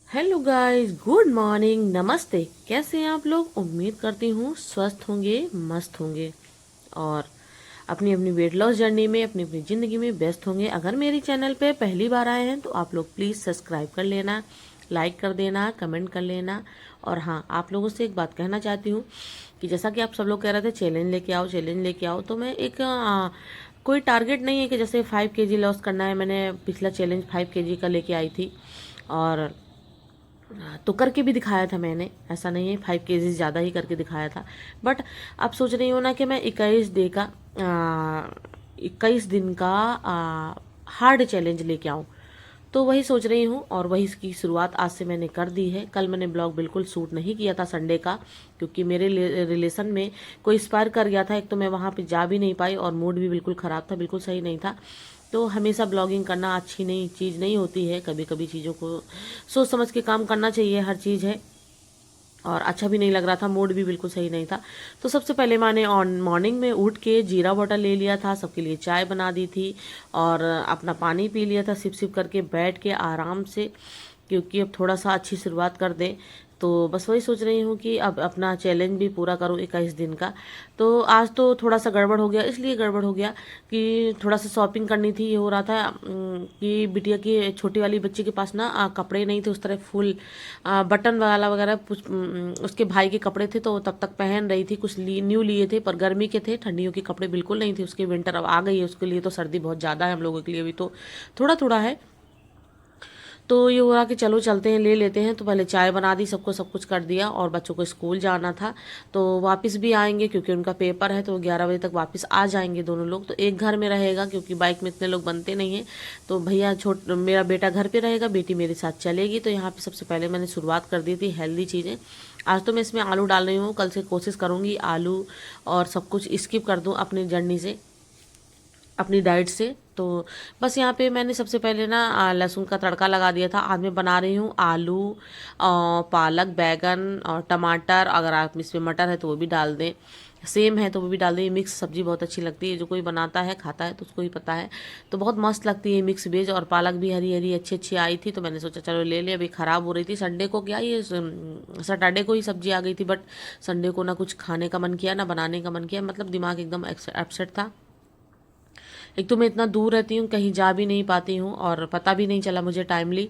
Hello guys, good morning, नमस्ते। कैसे हैं आप लोग? उम्मीद करती हूँ स्वस्थ होंगे, मस्त होंगे और अपनी अपनी वेट लॉस जर्नी में, अपनी अपनी ज़िंदगी में व्यस्त होंगे। अगर मेरी चैनल पे पहली बार आए हैं तो आप लोग प्लीज़ सब्सक्राइब कर लेना, लाइक कर देना, कमेंट कर लेना। और हाँ, आप लोगों से एक बात कहना चाहती हूँ कि जैसा कि आप सब लोग कह रहे थे चैलेंज लेके आओ, चैलेंज लेके आओ, तो मैं एक कोई टारगेट नहीं है कि जैसे 5 kg लॉस करना है। मैंने पिछला चैलेंज 5 kg का लेके आई थी और तो करके भी दिखाया था मैंने, ऐसा नहीं है 5 kg ज़्यादा ही करके दिखाया था। बट अब सोच रही हूँ ना कि मैं 21 दिन का हार्ड चैलेंज लेके आऊँ। तो वही सोच रही हूँ और वही इसकी शुरुआत आज से मैंने कर दी है। कल मैंने ब्लॉग बिल्कुल शूट नहीं किया था संडे का, क्योंकि मेरे रिलेशन में कोई एक्सपायर कर गया था। एक तो मैं वहाँ पे जा भी नहीं पाई और मूड भी बिल्कुल ख़राब था, बिल्कुल सही नहीं था। तो हमेशा ब्लॉगिंग करना अच्छी नहीं चीज़ नहीं होती है। कभी कभी चीज़ों को सोच समझ के काम करना चाहिए, हर चीज़ है। और अच्छा भी नहीं लग रहा था, मूड भी बिल्कुल सही नहीं था। तो सबसे पहले मैंने ऑन मॉर्निंग में उठ के जीरा वाटर ले लिया था, सबके लिए चाय बना दी थी और अपना पानी पी लिया था सिप सिप करके बैठ के आराम से, क्योंकि अब थोड़ा सा अच्छी शुरुआत कर दें। तो बस वही सोच रही हूँ कि अब अपना चैलेंज भी पूरा करूँ 21 दिन का। तो आज तो थोड़ा सा गड़बड़ हो गया, इसलिए गड़बड़ हो गया कि थोड़ा सा शॉपिंग करनी थी। ये हो रहा था कि बिटिया की छोटी वाली बच्ची के पास ना कपड़े नहीं थे उस तरह फुल बटन वाला वगैरह उसके भाई के कपड़े थे, तो वो तब तक पहन रही थी। कुछ न्यू लिए थे पर गर्मी के थे, ठंडियों के कपड़े बिल्कुल नहीं थे उसके। विंटर अब आ गई है, उसके लिए तो सर्दी बहुत ज़्यादा है, हम लोगों के लिए अभी तो थोड़ा थोड़ा है। तो ये हुआ कि चलो चलते हैं, ले लेते हैं। तो पहले चाय बना दी, सबको सब कुछ कर दिया और बच्चों को स्कूल जाना था। तो वापस भी आएंगे क्योंकि उनका पेपर है, तो 11 बजे तक वापस आ जाएंगे दोनों लोग। तो एक घर में रहेगा क्योंकि बाइक में इतने लोग बनते नहीं हैं। तो भैया मेरा बेटा घर पे रहेगा, बेटी मेरे साथ चलेगी। तो यहाँ पे सबसे पहले मैंने शुरुआत कर दी थी हेल्दी चीज़ें। आज तो मैं इसमें आलू डाल रही हूँ, कल से कोशिश करूँगी आलू और सब कुछ स्किप कर दूँ अपनी जर्नी से, अपनी डाइट से। तो बस यहाँ पे मैंने सबसे पहले ना लहसुन का तड़का लगा दिया था। आज मैं बना रही हूँ आलू पालक बैगन और टमाटर। अगर आप इसमें मटर है तो वो भी डाल दें, सेम है तो वो भी डाल दें। ये मिक्स सब्जी बहुत अच्छी लगती है, जो कोई बनाता है खाता है तो उसको ही पता है। तो बहुत मस्त लगती है मिक्स वेज। और पालक भी हरी हरी अच्छी अच्छी आई थी, तो मैंने सोचा चलो ले ले। अभी ख़राब हो रही थी संडे को, क्या ये सैटरडे को ही सब्जी आ गई थी, बट संडे को ना कुछ खाने का मन किया ना बनाने का मन किया। मतलब दिमाग एकदम अपसेट था। एक तो मैं इतना दूर रहती हूँ, कहीं जा भी नहीं पाती हूँ और पता भी नहीं चला मुझे टाइमली,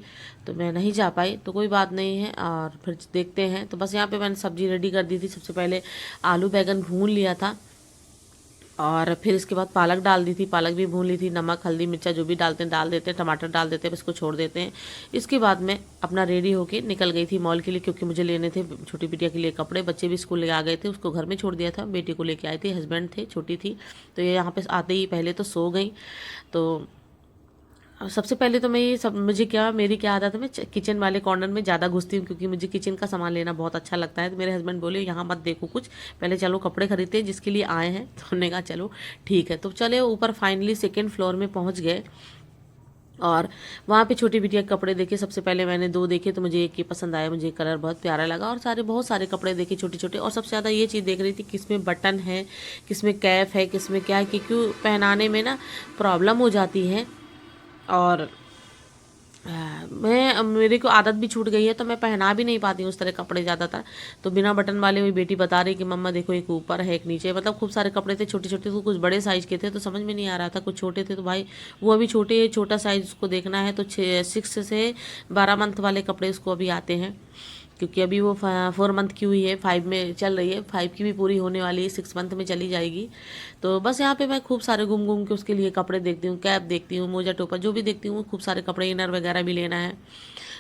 तो मैं नहीं जा पाई। तो कोई बात नहीं है और फिर देखते हैं। तो बस यहाँ पे मैंने सब्जी रेडी कर दी थी। सबसे पहले आलू बैगन भून लिया था और फिर इसके बाद पालक डाल दी थी, पालक भी भून ली थी। नमक हल्दी मिर्चा जो भी डालते हैं डाल देते हैं, टमाटर डाल देते हैं, बस इसको छोड़ देते हैं। इसके बाद मैं अपना रेडी होके निकल गई थी मॉल के लिए, क्योंकि मुझे लेने थे छोटी बिटिया के लिए कपड़े। बच्चे भी स्कूल ले आ गए थे, उसको घर में छोड़ दिया था, बेटी को लेके आई थी, हस्बैंड थे, छोटी थी। तो ये यहाँ पे आते ही पहले तो सो गई। तो सबसे पहले तो मैं ये सब, मेरी क्या आदत है, मैं किचन वाले कॉर्नर में ज़्यादा घुसती हूँ क्योंकि मुझे किचन का सामान लेना बहुत अच्छा लगता है। तो मेरे हस्बैंड बोले यहाँ मत देखो कुछ, पहले चलो कपड़े खरीदते हैं जिसके लिए आए हैं। तो हमने कहा चलो ठीक है। तो चले ऊपर फाइनली सेकेंड फ्लोर में पहुँच गए और वहाँ पे छोटी बिटिया के कपड़े देखे। सबसे पहले मैंने दो देखे, तो मुझे एक ही पसंद आया, मुझे कलर बहुत प्यारा लगा। और बहुत सारे कपड़े देखे छोटे छोटे। और सबसे ज़्यादा ये चीज़ देख रही थी किसमें बटन है, किसमें कैप है, किसमें क्या है, कि क्यों पहनाने में ना प्रॉब्लम हो जाती है। और मेरे को आदत भी छूट गई है, तो मैं पहना भी नहीं पाती हूँ उस तरह कपड़े ज़्यादातर। तो बिना बटन वाले हुई बेटी बता रही कि मम्मा देखो एक ऊपर है एक नीचे। मतलब खूब सारे कपड़े थे छोटे छोटे, तो कुछ बड़े साइज़ के थे तो समझ में नहीं आ रहा था। कुछ छोटे थे तो भाई वो अभी छोटे, छोटा साइज़ उसको देखना है। तो 6 से 12 मंथ वाले कपड़े उसको अभी आते हैं, क्योंकि अभी वो 4 मंथ की हुई है, 5 में चल रही है, 5 की भी पूरी होने वाली है, 6 मंथ में चली जाएगी। तो बस यहाँ पे मैं खूब सारे घूम घूम के उसके लिए कपड़े देखती हूँ, कैप देखती हूँ, मोजा टोपा जो भी देखती हूँ, खूब सारे कपड़े, इनर वगैरह भी लेना है।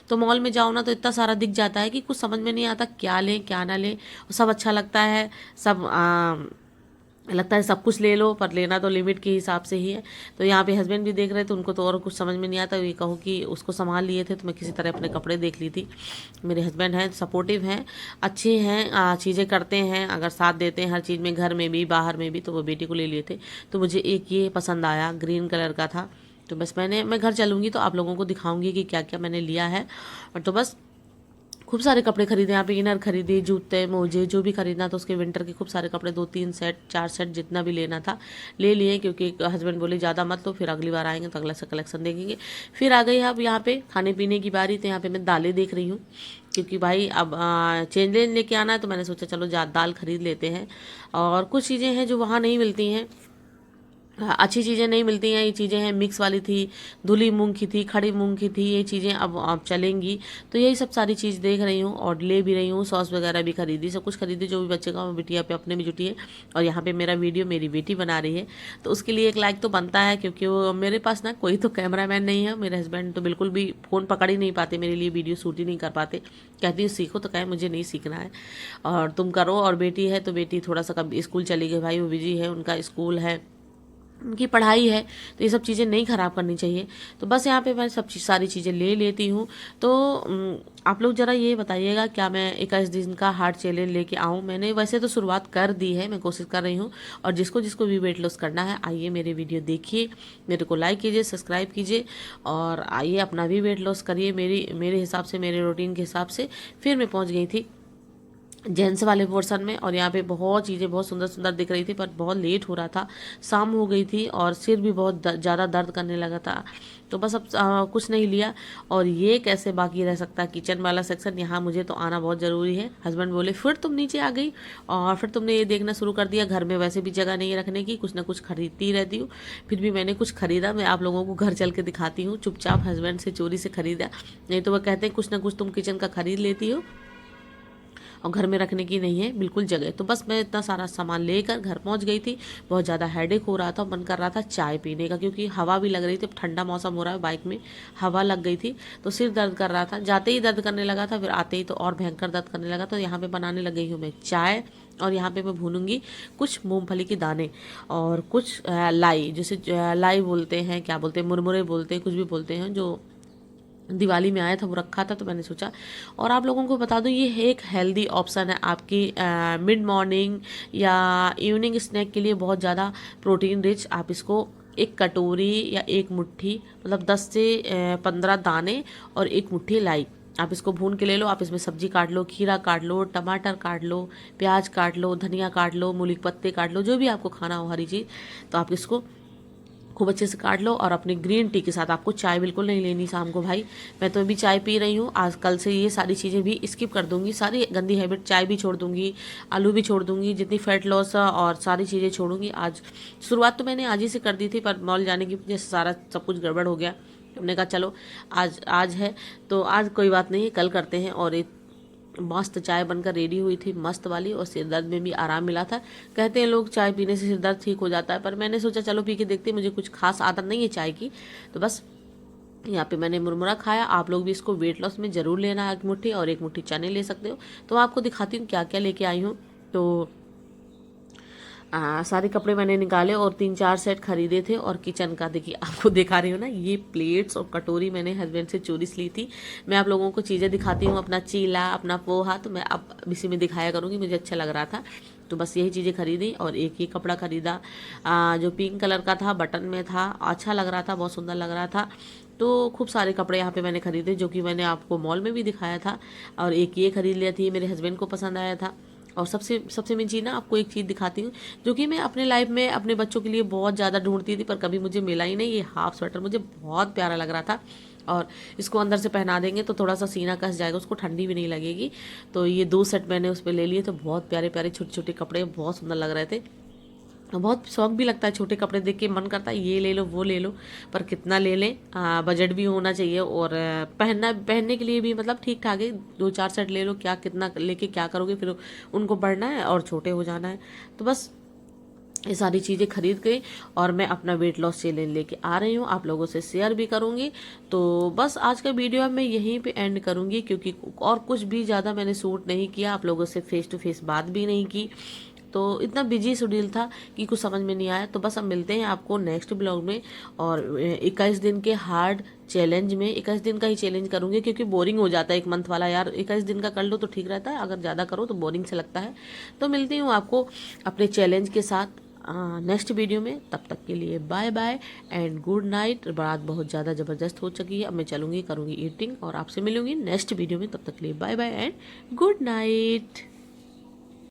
तो मॉल में जाओ ना तो इतना सारा दिख जाता है कि कुछ समझ में नहीं आता क्या लें क्या ना लें। सब अच्छा लगता है, सब लगता है सब कुछ ले लो, पर लेना तो लिमिट के हिसाब से ही है। तो यहाँ पे हस्बैंड भी देख रहे थे, उनको तो और कुछ समझ में नहीं आता। ये कहो कि उसको संभाल लिए थे, तो मैं किसी तरह अपने कपड़े देख ली थी। मेरे हस्बैंड हैं, सपोर्टिव हैं, अच्छे हैं, चीज़ें करते हैं, अगर साथ देते हैं हर चीज़ में, घर में भी बाहर में भी। तो वो बेटी को ले लिए थे। तो मुझे एक ये पसंद आया, ग्रीन कलर का था। तो बस मैं घर चलूँगी तो आप लोगों को दिखाऊँगी कि क्या क्या मैंने लिया है। और तो बस खूब सारे कपड़े खरीदे, यहाँ पे इनर खरीदे, जूते मोजे जो भी खरीदना था उसके विंटर के खूब सारे कपड़े, 2-3 सेट 4 सेट जितना भी लेना था ले लिए, क्योंकि हस्बैंड बोले ज़्यादा मत लो, फिर अगली बार आएंगे तो अगला से कलेक्शन देखेंगे। फिर आ गई अब यहाँ पे खाने पीने की बारी। तो यहाँ पे मैं दालें देख रही हूँ, क्योंकि भाई अब चेंज लेके आना है, तो मैंने सोचा चलो दाल खरीद लेते हैं। और कुछ चीज़ें हैं जो वहाँ नहीं मिलती हैं, अच्छी चीज़ें नहीं मिलती हैं। ये चीज़ें हैं मिक्स वाली थी, धुली मूंग की थी, खड़ी मूंग की थी, ये चीज़ें अब चलेंगी। तो यही सब सारी चीज़ देख रही हूँ और ले भी रही हूँ। सॉस वगैरह भी खरीदी, सब कुछ खरीदी जो भी बच्चे का, बिटिया पे अपने भी जुटी है। और यहाँ पे मेरा वीडियो मेरी बेटी बना रही है, तो उसके लिए एक लाइक तो बनता है, क्योंकि वो मेरे पास ना कोई तो कैमरामैन नहीं है। मेरे हस्बैंड तो बिल्कुल भी फ़ोन पकड़ ही नहीं पाते, मेरे लिए वीडियो शूट ही नहीं कर पाते। कहती हूँ सीखो, तो कहे मुझे नहीं सीखना है और तुम करो। और बेटी है तो बेटी थोड़ा सा कभी स्कूल चली गई भाई, वो बिजी है, उनका स्कूल है, उनकी पढ़ाई है, तो ये सब चीज़ें नहीं ख़राब करनी चाहिए। तो बस यहाँ पे मैं सारी चीज़ें ले लेती हूँ। तो आप लोग ज़रा ये बताइएगा, क्या मैं 21 दिन का हार्ट चैलेंज लेके आऊँ? मैंने वैसे तो शुरुआत कर दी है, मैं कोशिश कर रही हूँ। और जिसको जिसको भी वेट लॉस करना है, आइए मेरे वीडियो देखिए, मेरे को लाइक कीजिए, सब्सक्राइब कीजिए और आइए अपना भी वेट लॉस करिए मेरे हिसाब से, मेरे रूटीन के हिसाब से। फिर मैं पहुँच गई थी जेंट्स वाले पोर्शन में, और यहाँ पे बहुत चीज़ें बहुत सुंदर सुंदर दिख रही थी, पर बहुत लेट हो रहा था, शाम हो गई थी और सिर भी बहुत ज़्यादा दर्द करने लगा था। तो बस अब कुछ नहीं लिया। और ये कैसे बाकी रह सकता किचन वाला सेक्शन, यहाँ मुझे तो आना बहुत ज़रूरी है। हस्बैंड बोले फिर तुम नीचे आ गई और फिर तुमने ये देखना शुरू कर दिया, घर में वैसे भी जगह नहीं है रखने की, कुछ ना कुछ खरीदती रहती हूँ। फिर भी मैंने कुछ खरीदा, मैं आप लोगों को घर चल के दिखाती हूँ। चुपचाप हस्बैंड से चोरी से खरीदा, नहीं तो वह कहते हैं कुछ ना कुछ तुम किचन का खरीद लेती हो और घर में रखने की नहीं है बिल्कुल जगह। तो बस मैं इतना सारा सामान लेकर घर पहुंच गई थी। बहुत ज़्यादा हेडेक हो रहा था, मन कर रहा था चाय पीने का, क्योंकि हवा भी लग रही थी, ठंडा मौसम हो रहा है, बाइक में हवा लग गई थी, तो सिर दर्द कर रहा था। जाते ही दर्द करने लगा था, फिर आते ही तो और भयंकर दर्द करने लगा। तो यहाँ पे बनाने लग गई हूँ मैं चाय, और यहाँ पे मैं भूनूंगी कुछ मूंगफली के दाने और कुछ लाई, जैसे लाई बोलते हैं, क्या बोलते हैं, मुरमुरे बोलते हैं, कुछ भी बोलते हैं, जो दिवाली में आया था वो रखा था, तो मैंने सोचा। और आप लोगों को बता दूं, ये एक हेल्दी ऑप्शन है आपकी मिड मॉर्निंग या इवनिंग स्नैक के लिए, बहुत ज़्यादा प्रोटीन रिच। आप इसको एक कटोरी या एक मुट्ठी, मतलब 10 से 15 दाने और एक मुट्ठी लाई, आप इसको भून के ले लो। आप इसमें सब्जी काट लो, खीरा काट लो, टमाटर काट लो, प्याज काट लो, धनिया काट लो, मूली के पत्ते काट लो, जो भी आपको खाना हो हरी चीज़, तो आप इसको खूब अच्छे से काट लो। और अपनी ग्रीन टी के साथ, आपको चाय बिल्कुल नहीं लेनी शाम को भाई, मैं तो अभी चाय पी रही हूँ। आज कल से ये सारी चीज़ें भी स्किप कर दूंगी, सारी गंदी हैबिट, चाय भी छोड़ दूंगी, आलू भी छोड़ दूंगी, जितनी फैट लॉस और सारी चीज़ें छोड़ूंगी। आज शुरुआत तो मैंने आज ही से कर दी थी, पर मॉल जाने की वजह से सारा सब कुछ गड़बड़ हो गया। हमने कहा चलो आज है तो आज कोई बात नहीं, कल करते हैं। और मस्त चाय बनकर रेडी हुई थी, मस्त वाली, और सिर दर्द में भी आराम मिला था। कहते हैं लोग चाय पीने से सिर दर्द ठीक हो जाता है, पर मैंने सोचा चलो पी के देखते, मुझे कुछ खास आदत नहीं है चाय की। तो बस यहाँ पे मैंने मुरमुरा खाया। आप लोग भी इसको वेट लॉस में ज़रूर लेना, एक मुट्ठी, और एक मुट्ठी चने ले सकते हो। तो आपको दिखाती हूँ क्या क्या लेके आई हूँ। तो सारे कपड़े मैंने निकाले और 3-4 सेट खरीदे थे। और किचन का देखिए, आपको दिखा रही हूँ ना, ये प्लेट्स और कटोरी मैंने हस्बैंड से चोरी ली थी। मैं आप लोगों को चीज़ें दिखाती हूँ, अपना चीला, अपना पोहा, तो मैं अब इसी में दिखाया करूँगी, मुझे अच्छा लग रहा था। तो बस यही चीज़ें खरीदी। और एक ये कपड़ा खरीदा जो पिंक कलर का था, बटन में था, अच्छा लग रहा था, बहुत सुंदर लग रहा था। तो खूब सारे कपड़े यहाँ पे मैंने खरीदे, जो कि मैंने आपको मॉल में भी दिखाया था। और एक ये खरीद लिया थी, मेरे हस्बैंड को पसंद आया था। और सबसे मेन चीज़ ना, आपको एक चीज़ दिखाती हूँ, जो कि मैं अपने लाइफ में अपने बच्चों के लिए बहुत ज़्यादा ढूंढती थी, पर कभी मुझे मिला ही नहीं। ये हाफ स्वेटर मुझे बहुत प्यारा लग रहा था, और इसको अंदर से पहना देंगे तो थोड़ा सा सीना कस जाएगा, उसको ठंडी भी नहीं लगेगी। तो ये 2 सेट मैंने उस पर ले लिए। तो बहुत प्यारे प्यारे छोटे छोटे कपड़े, बहुत सुंदर लग रहे थे। बहुत शौक भी लगता है, छोटे कपड़े देख के मन करता है ये ले लो वो ले लो, पर कितना ले लें, बजट भी होना चाहिए। और पहनने के लिए भी मतलब ठीक ठाक है, 2-4 सेट ले लो, क्या कितना लेके क्या करोगे, फिर उनको बढ़ना है और छोटे हो जाना है। तो बस ये सारी चीज़ें खरीद गई, और मैं अपना वेट लॉस चैलेंज लेके आ रही हूँ, आप लोगों से शेयर भी करूँगी। तो बस आज का वीडियो मैं यहीं पे एंड करूँगी, क्योंकि और कुछ भी ज़्यादा मैंने शूट नहीं किया, आप लोगों से फेस टू फेस बात भी नहीं की। तो इतना बिजी शेड्यूल था कि कुछ समझ में नहीं आया। तो बस अब मिलते हैं आपको नेक्स्ट ब्लॉग में। और 21 दिन के हार्ड चैलेंज में 21 दिन का ही चैलेंज करूँगी, क्योंकि बोरिंग हो जाता है 1 मंथ वाला। यार 21 दिन का कर लो तो ठीक रहता है, अगर ज़्यादा करो तो बोरिंग से लगता है। तो मिलती हूँ आपको अपने चैलेंज के साथ नेक्स्ट वीडियो में। तब तक के लिए bye bye and good night. रात बहुत ज़्यादा ज़बरदस्त हो चुकी है, अब मैं चलूँगी, करूँगी ईटिंग और आपसे मिलूँगी नेक्स्ट वीडियो में। तब तक के लिए bye bye and good night.